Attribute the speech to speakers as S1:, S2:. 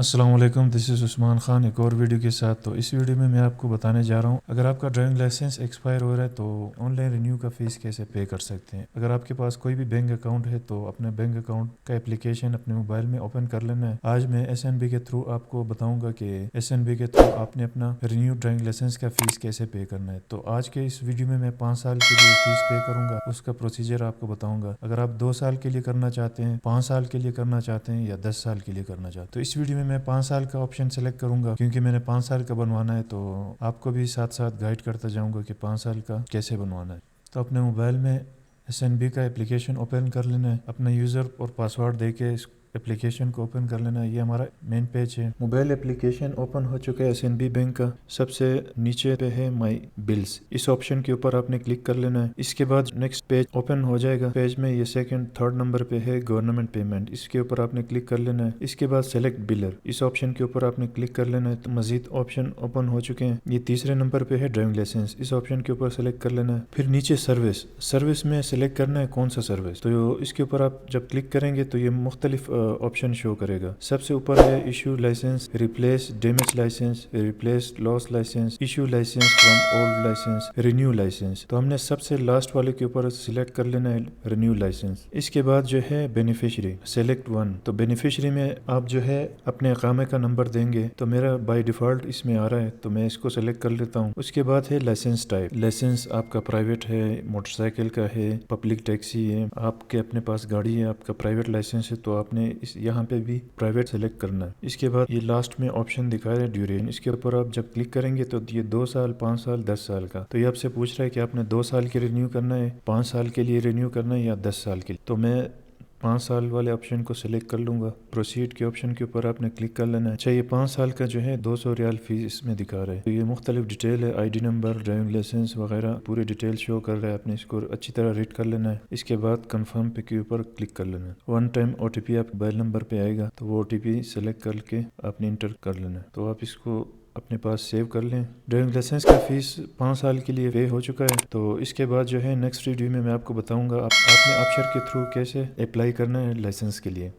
S1: अस्सलाम वालेकुम, this is Usman Khan एक और वीडियो के साथ। तो इस वीडियो में मैं आपको बताने जा रहा हूँ, अगर आपका ड्राइविंग लाइसेंस एक्सपायर हो रहा है तो ऑनलाइन रिन्यू का फ़ीस कैसे पे कर सकते हैं। अगर आपके पास कोई भी बैंक अकाउंट है तो अपने बैंक अकाउंट का एप्लीकेशन अपने मोबाइल में ओपन कर लेना है। आज मैं SNB के थ्रू आपको बताऊँगा कि SNB के थ्रू आपने अपना रिन्यू ड्राइविंग लाइसेंस का फ़ीस कैसे पे करना है। तो आज के इस वीडियो में मैं 5 साल के लिए फ़ीस पे करूँगा, उसका प्रोसीजर आपको बताऊँगा। अगर आप 2 साल के लिए करना चाहते हैं, 5 साल के लिए करना चाहते हैं या 10 साल के लिए करना चाहते हैं, तो इस वीडियो में मैं 5 साल का ऑप्शन सेलेक्ट करूंगा क्योंकि मैंने 5 साल का बनवाना है। तो आपको भी साथ साथ गाइड करता जाऊंगा कि 5 साल का कैसे बनवाना है। तो अपने मोबाइल में SNB का एप्लीकेशन ओपन कर लेना है, अपना यूज़र और पासवर्ड दे के इस एप्लीकेशन को ओपन कर लेना है। ये हमारा मेन पेज है। मोबाइल एप्लीकेशन ओपन हो चुका है SNB बैंक का। सबसे नीचे पे है माई बिल्स, इस ऑप्शन के ऊपर आपने क्लिक कर लेना है। इसके बाद नेक्स्ट पेज ओपन हो जाएगा। पेज में ये सेकंड थर्ड नंबर पे है गवर्नमेंट पेमेंट, इसके ऊपर आपने क्लिक कर लेना है। इसके बाद सेलेक्ट बिलर, इस ऑप्शन के ऊपर आपने क्लिक कर लेना है। तो मजीद ऑप्शन ओपन हो चुके हैं। ये तीसरे नंबर पे है ड्राइविंग लाइसेंस, इस ऑप्शन के ऊपर सेलेक्ट कर लेना है। फिर नीचे सर्विस में सेलेक्ट करना है कौन सा सर्विस। तो इसके ऊपर आप जब क्लिक करेंगे तो ये मुख्तलिफ ऑप्शन शो करेगा। सबसे ऊपर है issue licence, replace damage licence, replace loss licence, issue licence from old licence, renew licence. तो हमने सबसे लास्ट वाले के ऊपर सिलेक्ट कर लेना है रिन्यू लाइसेंस। इसके बाद जो है बेनिफिशियरी, सेलेक्ट वन। तो बेनिफिशियरी में आप जो है अपने इकामे का नंबर देंगे। तो मेरा बाय डिफ़ॉल्ट इसमें आ रहा है तो मैं इसको सेलेक्ट कर लेता हूँ। उसके बाद है लाइसेंस टाइप, लाइसेंस आपका प्राइवेट है, मोटरसाइकिल का है, पब्लिक टैक्सी है, आपके अपने पास गाड़ी है, आपका प्राइवेट लाइसेंस है, तो आपने इस यहाँ पे भी प्राइवेट सेलेक्ट करना है। इसके बाद ये लास्ट में ऑप्शन दिखा रहा है ड्यूरेशन, इसके ऊपर आप जब क्लिक करेंगे तो ये 2 साल, 5 साल, 10 साल का। तो ये आपसे पूछ रहा है कि आपने 2 साल के रिन्यू करना है, 5 साल के लिए रिन्यू करना है या 10 साल के लिए। तो मैं 5 साल वाले ऑप्शन को सिलेक्ट कर लूँगा। प्रोसीड के ऑप्शन के ऊपर आपने क्लिक कर लेना है। अच्छा, ये 5 साल का जो है 200 रियाल फीस इसमें दिखा रहा है। तो ये मुख्तलिफ डिटेल है, ID नंबर, ड्राइविंग लाइसेंस वगैरह पूरी डिटेल शो कर रहा है। आपने इसको अच्छी तरह रीड कर लेना है। इसके बाद कन्फर्म पे के ऊपर क्लिक कर लेना है। 1 टाइम OTP आपके मोबाइल नंबर पे आएगा, तो वो OTP सेलेक्ट करके आपने इंटर कर लेना है। तो आप इसको अपने पास सेव कर लें। ड्राइविंग लाइसेंस का फ़ीस 5 साल के लिए पे हो चुका है। तो इसके बाद जो है नेक्स्ट वीडियो में मैं आपको बताऊंगा आपने अक्षर के थ्रू कैसे अप्लाई करना है लाइसेंस के लिए।